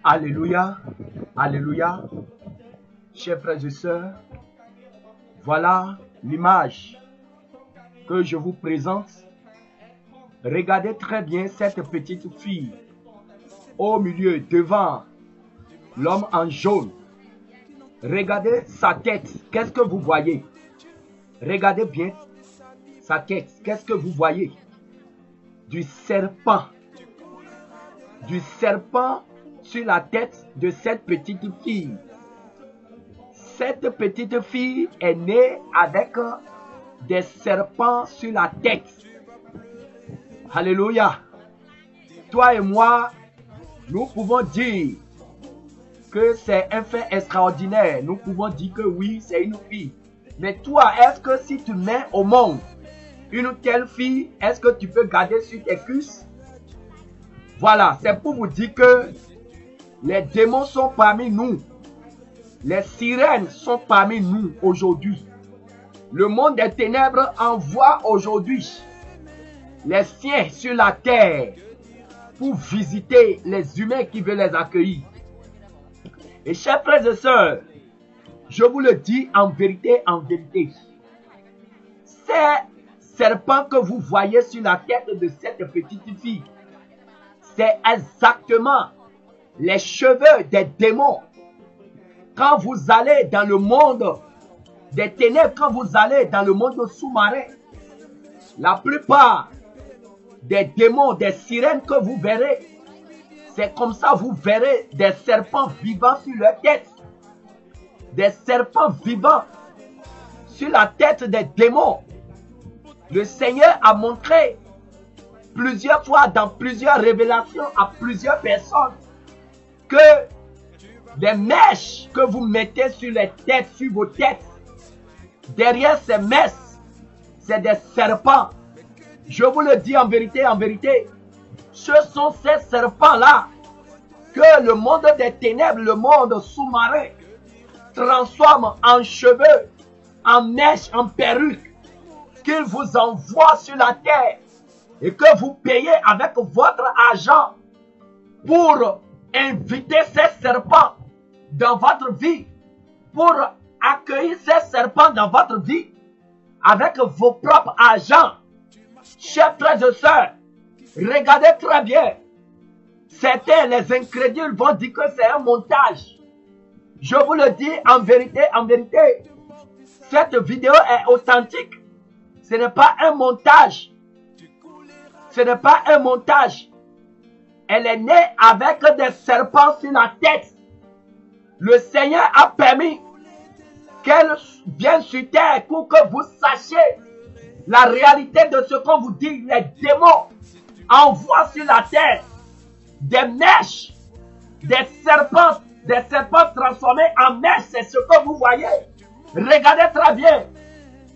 Alléluia, alléluia. Chers frères et sœurs, voilà l'image que je vous présente. Regardez très bien cette petite fille au milieu, devant l'homme en jaune. Regardez sa tête, qu'est-ce que vous voyez? Regardez bien sa tête, qu'est-ce que vous voyez? Du serpent. Du serpent sur la tête de cette petite fille. Cette petite fille est née avec des serpents sur la tête. Alléluia. Toi et moi, nous pouvons dire que c'est un fait extraordinaire. Nous pouvons dire que oui, c'est une fille. Mais toi, est-ce que si tu mets au monde une telle fille, est-ce que tu peux garder sur tes cuisses? Voilà, c'est pour vous dire que les démons sont parmi nous. Les sirènes sont parmi nous aujourd'hui. Le monde des ténèbres envoie aujourd'hui les siens sur la terre pour visiter les humains qui veulent les accueillir. Et chers frères et sœurs, je vous le dis en vérité, ces serpents que vous voyez sur la tête de cette petite fille, c'est exactement les cheveux des démons. Quand vous allez dans le monde des ténèbres, quand vous allez dans le monde sous-marin, la plupart des démons, des sirènes que vous verrez, c'est comme ça vous verrez des serpents vivants sur leur tête. Des serpents vivants sur la tête des démons. Le Seigneur a montré plusieurs fois dans plusieurs révélations à plusieurs personnes que les mèches que vous mettez sur les têtes, sur vos têtes, derrière ces mèches, c'est des serpents. Je vous le dis en vérité, ce sont ces serpents-là que le monde des ténèbres, le monde sous-marin, transforme en cheveux, en mèches, en perruques, qu'il vous envoie sur la terre et que vous payez avec votre argent pour inviter ces serpents dans votre vie, pour accueillir ces serpents dans votre vie avec vos propres argent. Chers frères et sœurs, regardez très bien. Certains, les incrédules, vont dire que c'est un montage. Je vous le dis en vérité, cette vidéo est authentique. Ce n'est pas un montage. Ce n'est pas un montage. Elle est née avec des serpents sur la tête. Le Seigneur a permis qu'elle vienne sur terre pour que vous sachiez la réalité de ce qu'on vous dit. Les démons envoient sur la terre des mèches, des serpents transformés en mèches. C'est ce que vous voyez. Regardez très bien.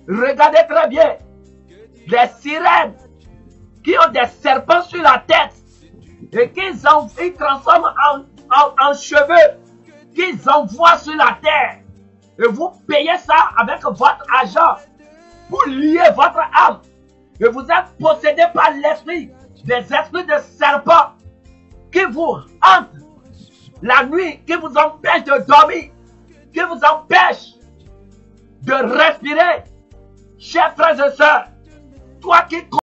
Regardez très bien. Les sirènes qui ont des serpents sur la tête et qu'ils transforment en cheveux, qu'ils envoient sur la terre. Et vous payez ça avec votre argent pour lier votre âme. Et vous êtes possédé par l'esprit, des esprits de serpents qui vous hantent la nuit, qui vous empêchent de dormir, qui vous empêchent de respirer. Chers frères et sœurs, toi qui